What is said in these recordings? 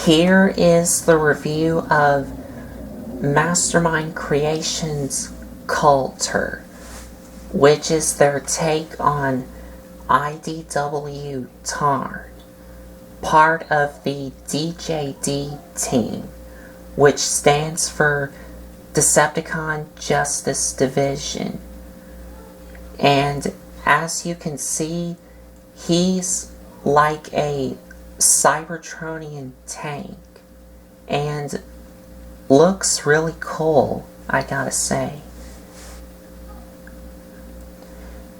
Here is the review of Mastermind Creations Kultur, which is their take on IDW Tarn, part of the DJD team, which stands for Decepticon Justice Division. And as you can see, he's like a Cybertronian tank and looks really cool, I gotta say.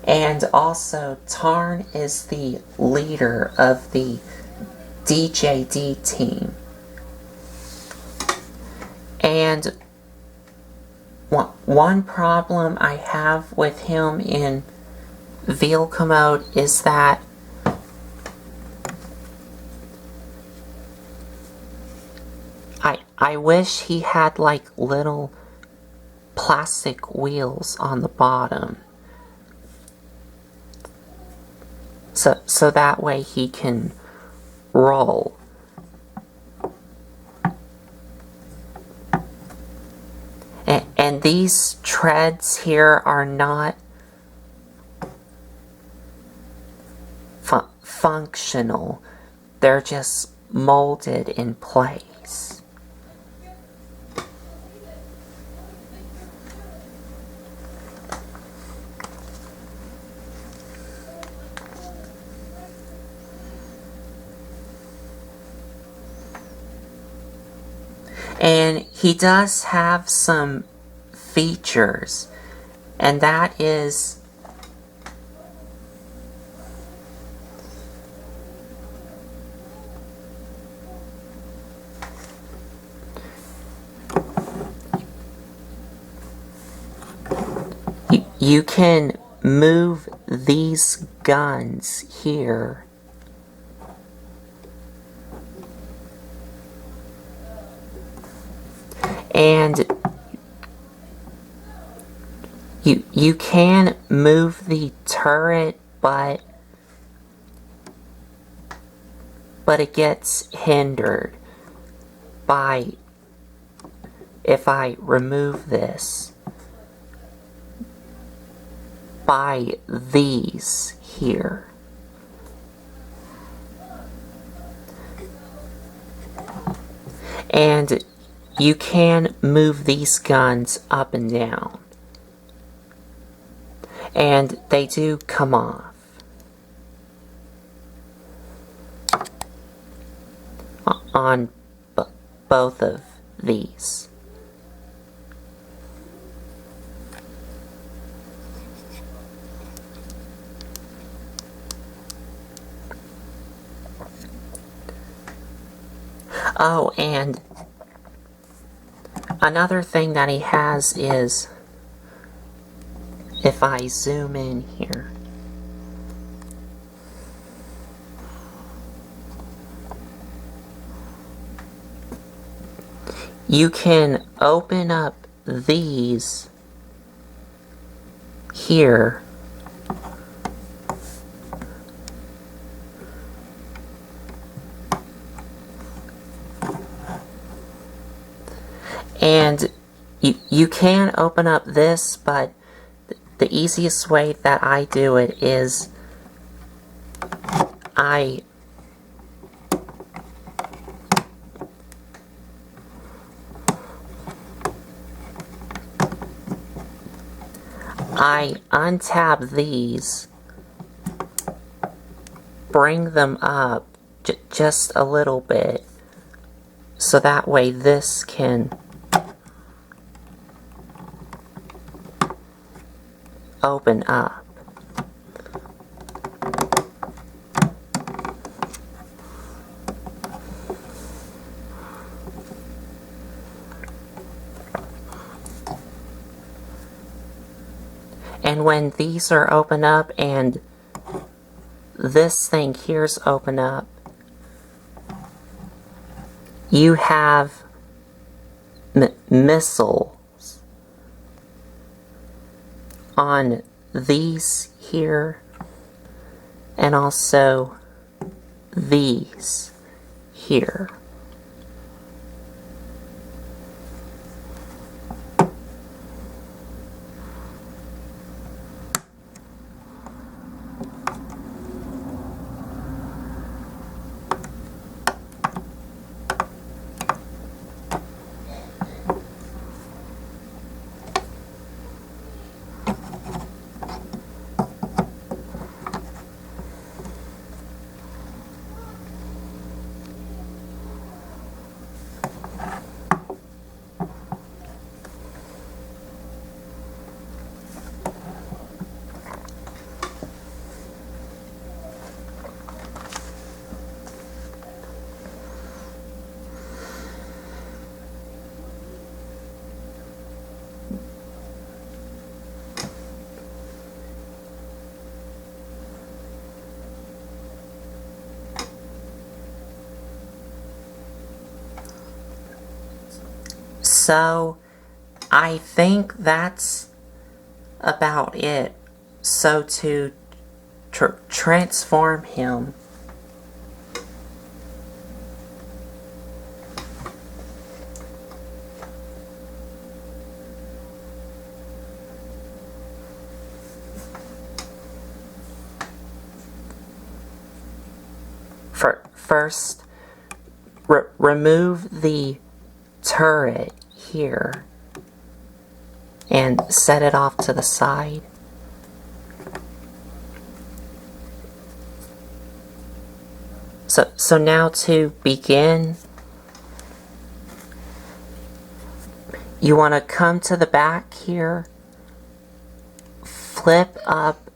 And also, Tarn is the leader of the DJD team. And one problem I have with him in vehicle mode is that I wish he had like little plastic wheels on the bottom. So that way he can roll. And these treads here are not functional. They're just molded in place. And he does have some features, and that is you can move these guns here. And you can move the turret, but it gets hindered by if I remove this by these here. And you can move these guns up and down. And they do come off. On both of these. Oh, and another thing that he has is, if I zoom in here, you can open up these here and you can open up this, but the easiest way that I do it is I untab these, bring them up just a little bit, so that way this can open up. And when these are open up and this thing here's open up, you have missiles on these here and also these here. So I think that's about it. So to transform him, first remove the turret here and set it off to the side. So now to begin, you want to come to the back here, flip up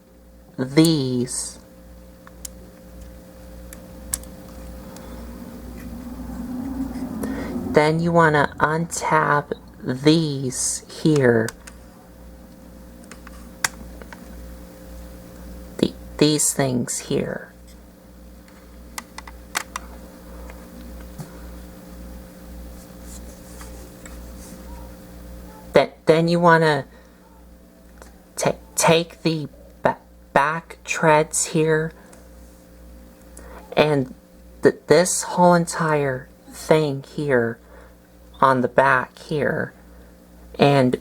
these, then you want to untab these here, these things here. Then you want to take the back treads here and this whole entire thing here on the back here and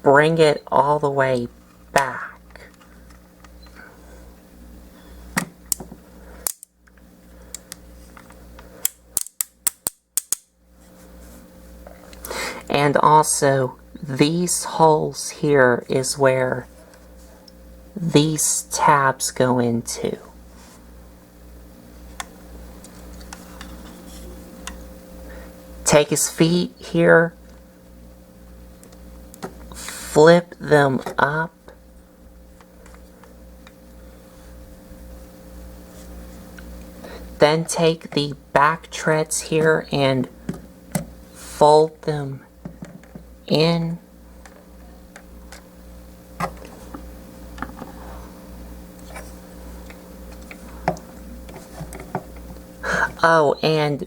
bring it all the way back. And also, these holes here is where these tabs go into. Take his feet here, flip them up, then take the back treads here and fold them in. Oh, and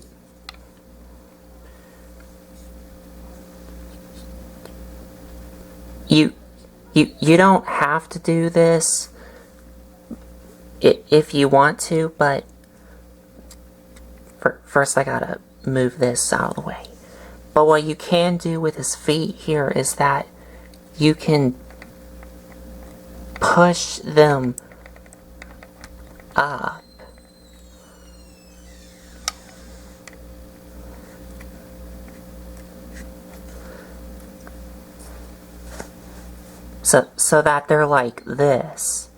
you don't have to do this if you want to, but first I gotta move this out of the way. But what you can do with his feet here is that you can push them up. So that they're like this.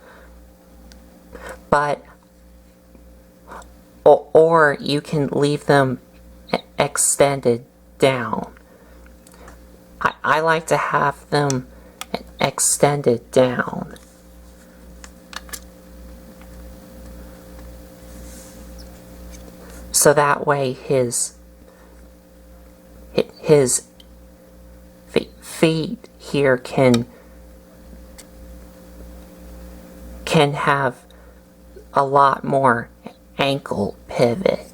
But, or you can leave them extended down. I like to have them extended down. So that way his feet here can have a lot more ankle pivot.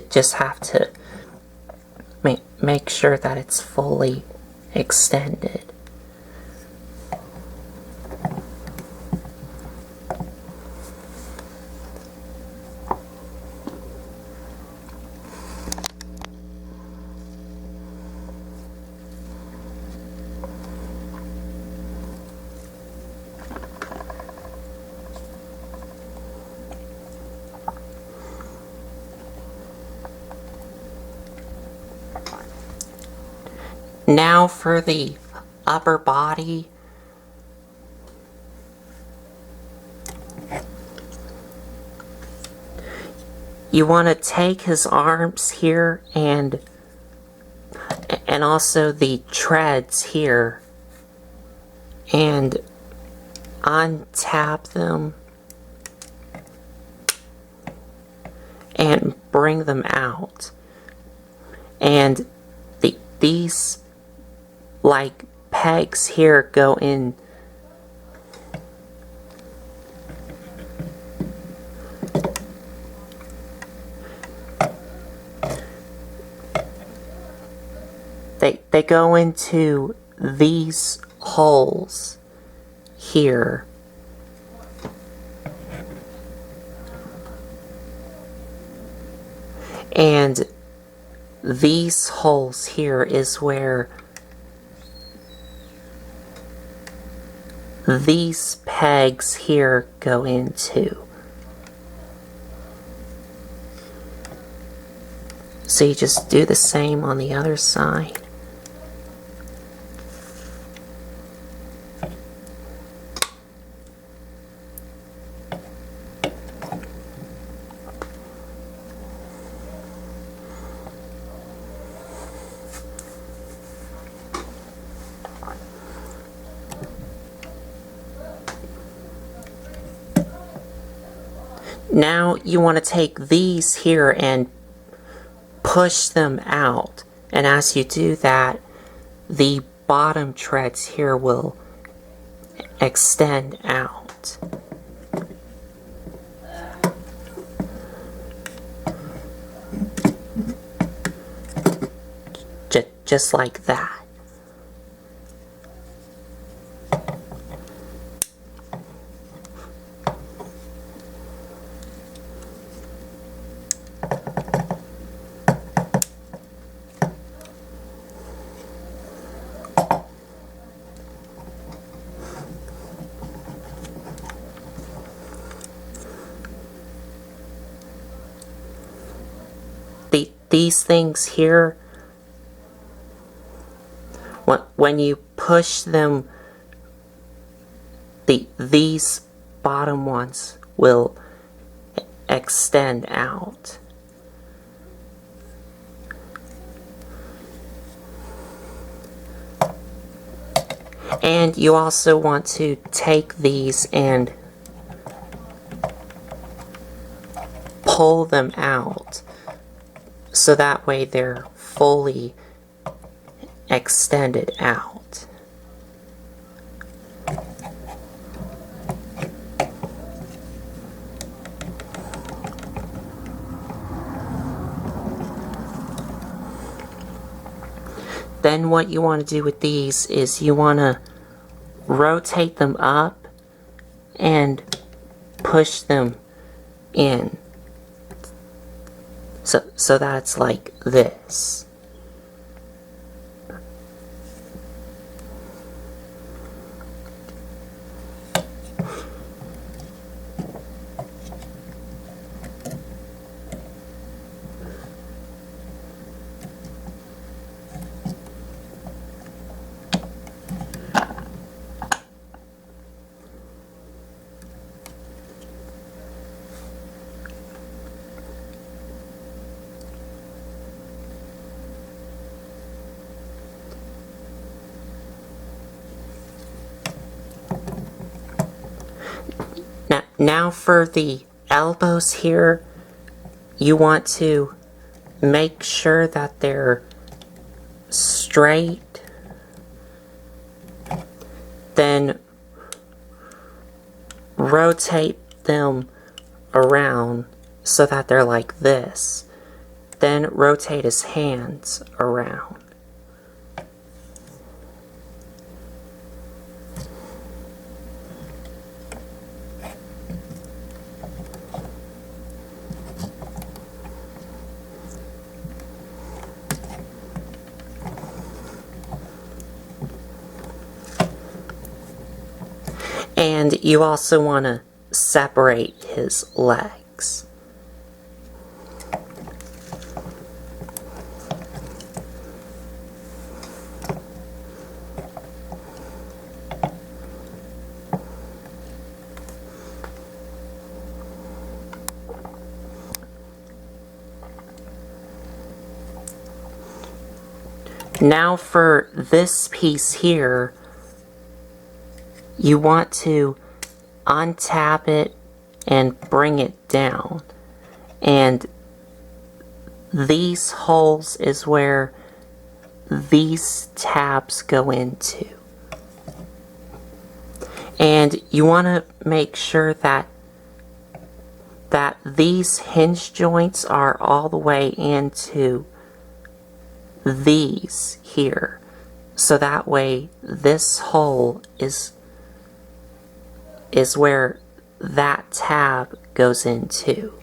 Just have to make sure that it's fully extended. Now for the upper body. You want to take his arms here and also the treads here and untap them and bring them out. And these like pegs here go in they go into these holes here. And these holes here is where these pegs here go into. So you just do the same on the other side. Now you want to take these here and push them out, and as you do that, the bottom treads here will extend out. Just like that. These things here, when you push them, these bottom ones will extend out. And you also want to take these and pull them out, so that way they're fully extended out. Then what you want to do with these is you want to rotate them up and push them in. So that's like this. Now for the elbows here, you want to make sure that they're straight. Then rotate them around so that they're like this. Then rotate his hands around. And you also want to separate his legs. Now for this piece here, you want to untap it and bring it down. And these holes is where these tabs go into. And you want to make sure that these hinge joints are all the way into these here. So that way this hole is where that tab goes into.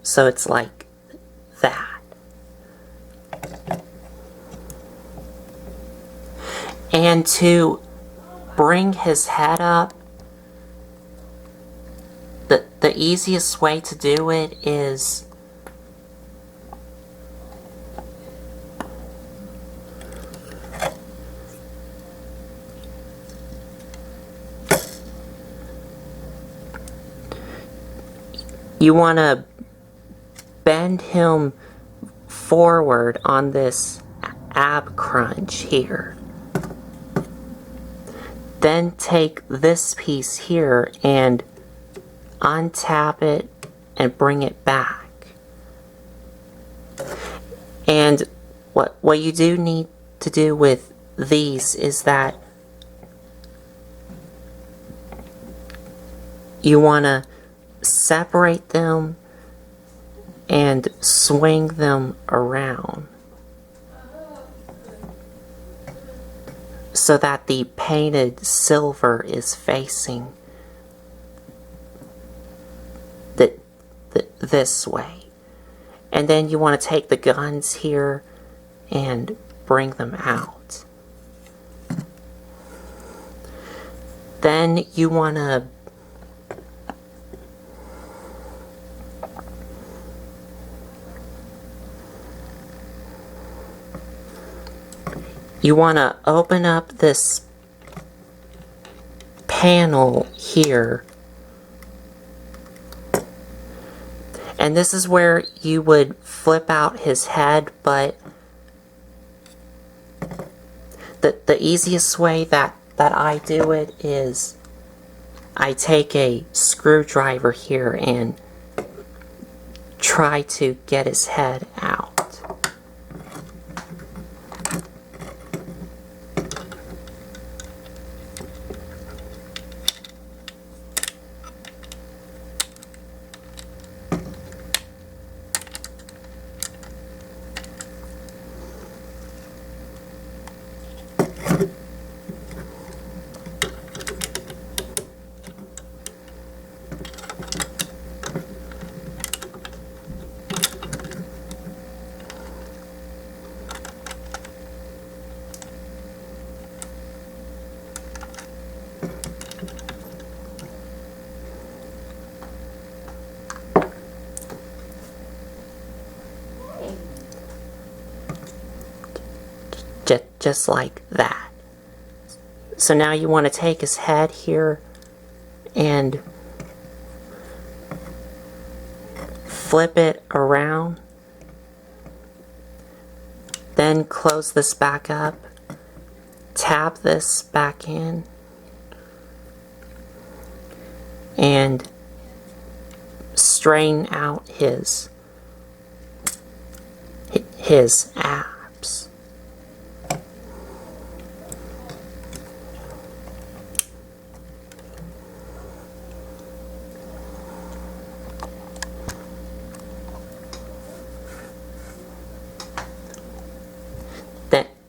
So it's like that. And to bring his head up, the easiest way to do it is you want to bend him forward on this ab crunch here. Then take this piece here and untap it and bring it back. And what you do need to do with these is that you want to separate them and swing them around so that the painted silver is facing this way. And then you want to take the guns here and bring them out. Then you want to open up this panel here. And this is where you would flip out his head, but the easiest way that I do it is I take a screwdriver here and try to get his head out. Just like that. So now you want to take his head here and flip it around. Then close this back up. Tap this back in. And strain out his abs.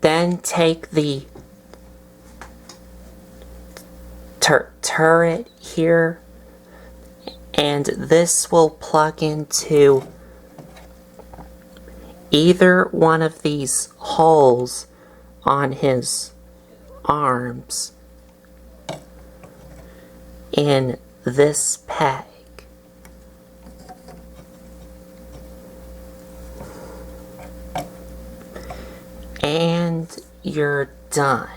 Then take the turret here, and this will plug into either one of these holes on his arms in this peg. And you're done.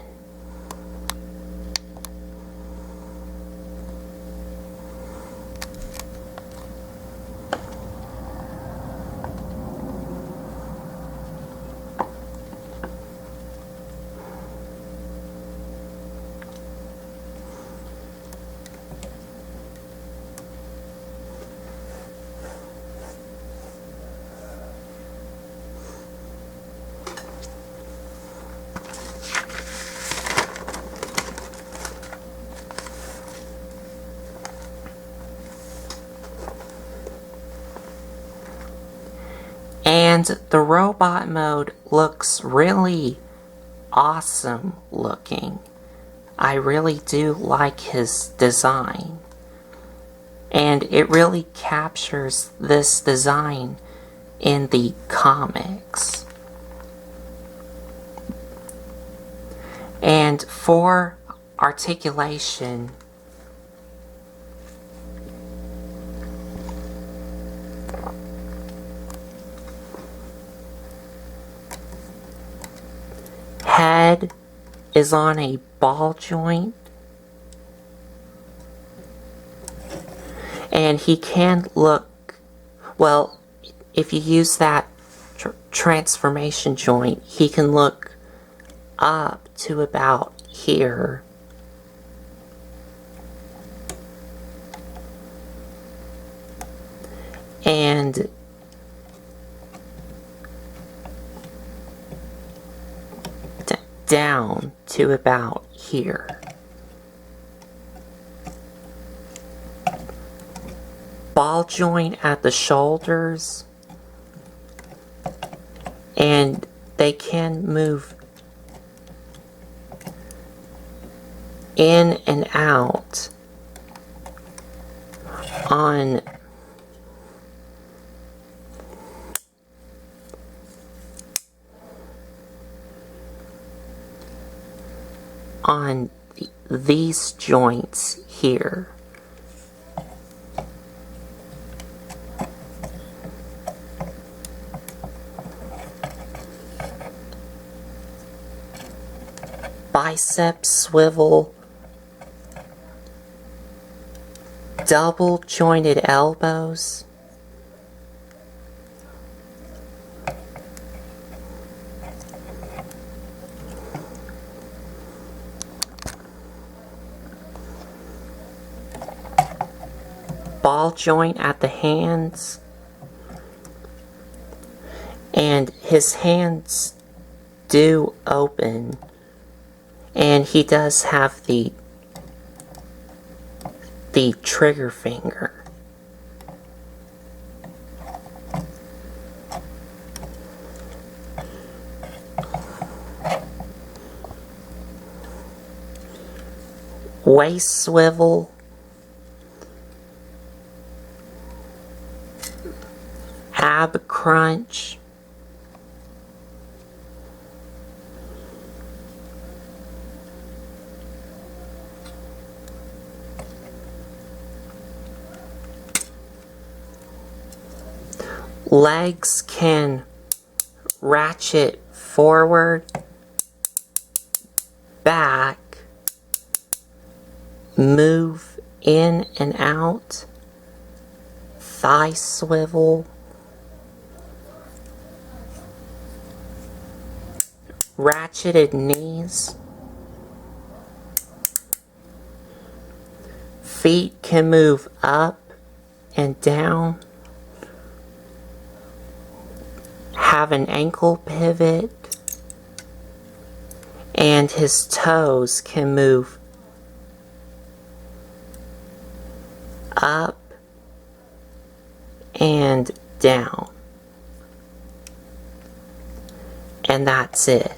And the robot mode looks really awesome looking. I really do like his design. And it really captures this design in the comics. And for articulation, head is on a ball joint, and he can look, well, if you use that transformation joint, he can look up to about here. And down to about here. Ball joint at the shoulders, and they can move in and out on these joints here. Bicep swivel, double jointed elbows, ball joint at the hands, and his hands do open, and he does have the trigger finger. Waist swivel, ab crunch, legs can ratchet forward, back, move in and out, thigh swivel, ratcheted knees, feet can move up and down, have an ankle pivot, and his toes can move up and down. And that's it.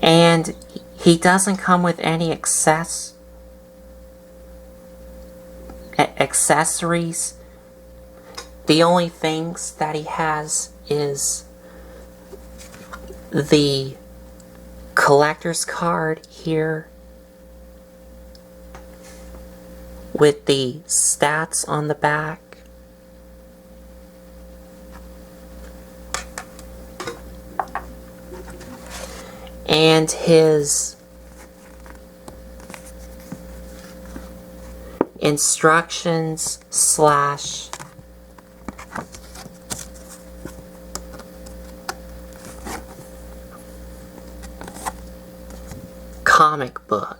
And he doesn't come with any accessories. The only things that he has is the collector's card here with the stats on the back. and his instructions slash comic book.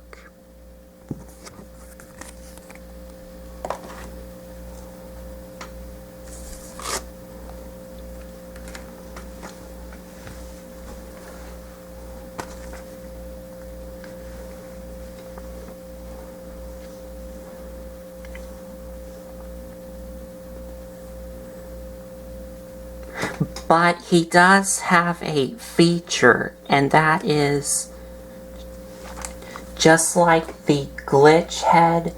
But he does have a feature, and that is just like the glitch head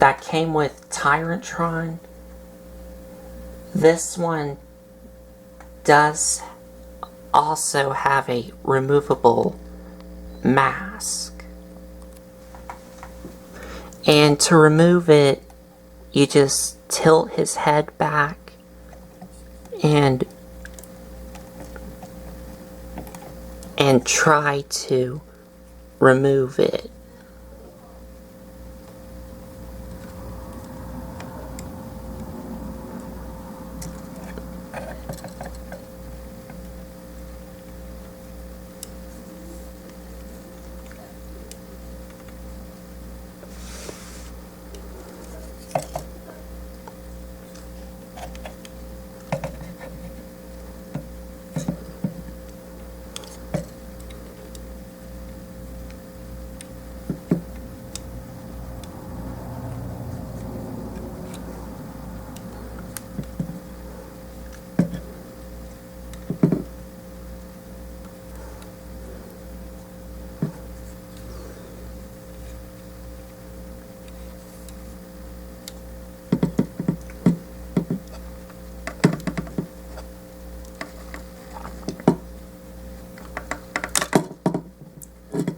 that came with Tyrantron, this one does also have a removable mask. And to remove it, you just tilt his head back and try to remove it.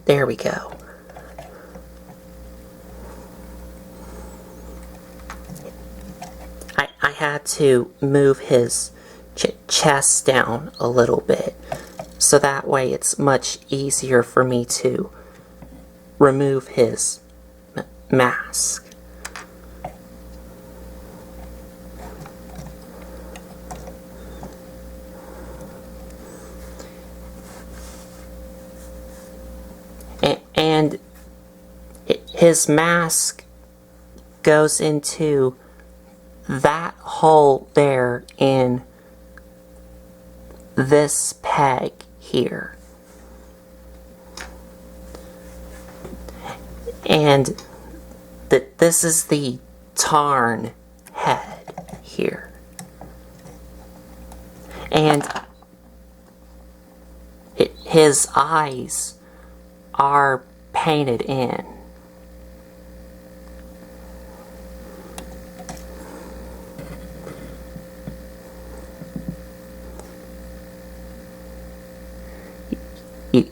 There we go. I had to move his chest down a little bit, so that way it's much easier for me to remove his mask. And his mask goes into that hole there in this peg here. And this is the Tarn head here. And his eyes are painted in.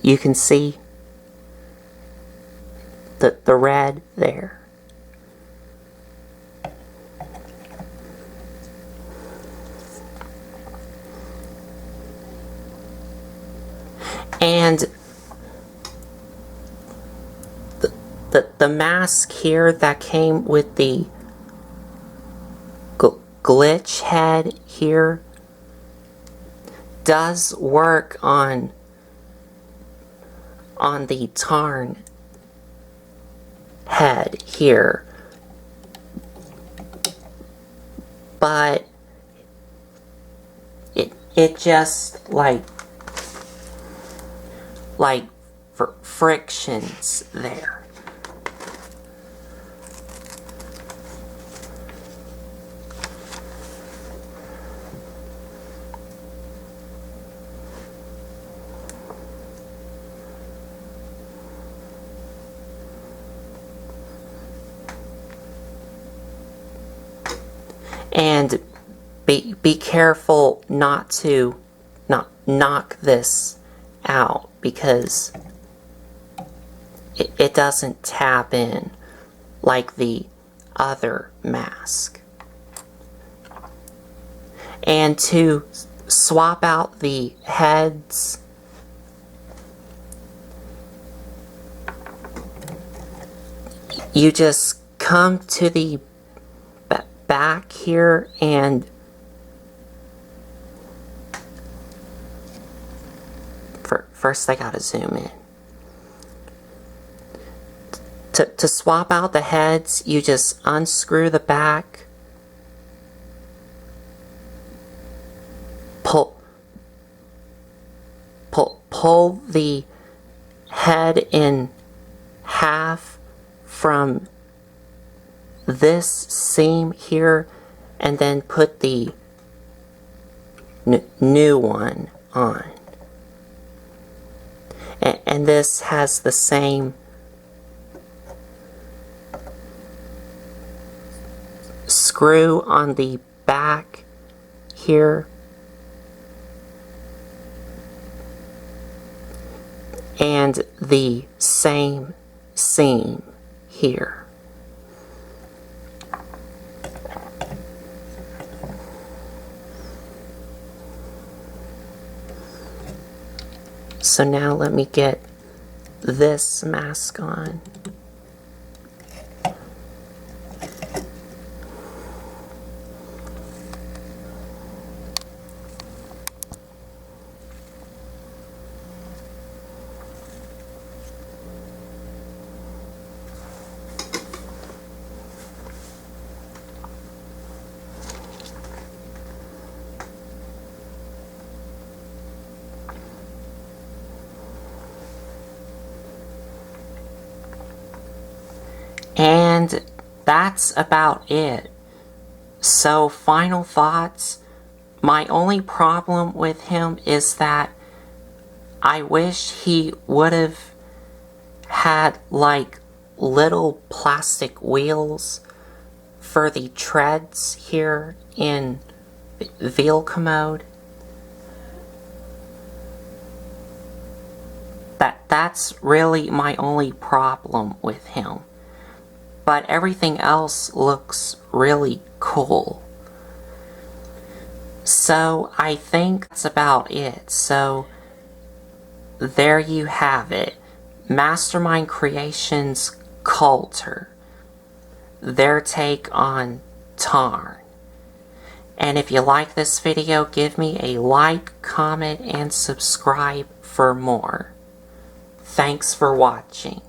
You can see the red there. And the mask here that came with the glitch head here does work on the Tarn head here, but it just like for frictions there. And be careful not to knock this out, because it doesn't tap in like the other mask. And to swap out the heads, you just come to the back here, and first I gotta zoom in. To swap out the heads, you just unscrew the back, pull the head in half from this seam here, and then put the new one on. And this has the same screw on the back here, and the same seam here. So now let me get this mask on. And that's about it. So, final thoughts. My only problem with him is that I wish he would have had like little plastic wheels for the treads here in vehicle commode. That's really my only problem with him. But everything else looks really cool. So I think that's about it. So there you have it. Mastermind Creations Kultur. Their take on Tarn. And if you like this video, give me a like, comment, and subscribe for more. Thanks for watching.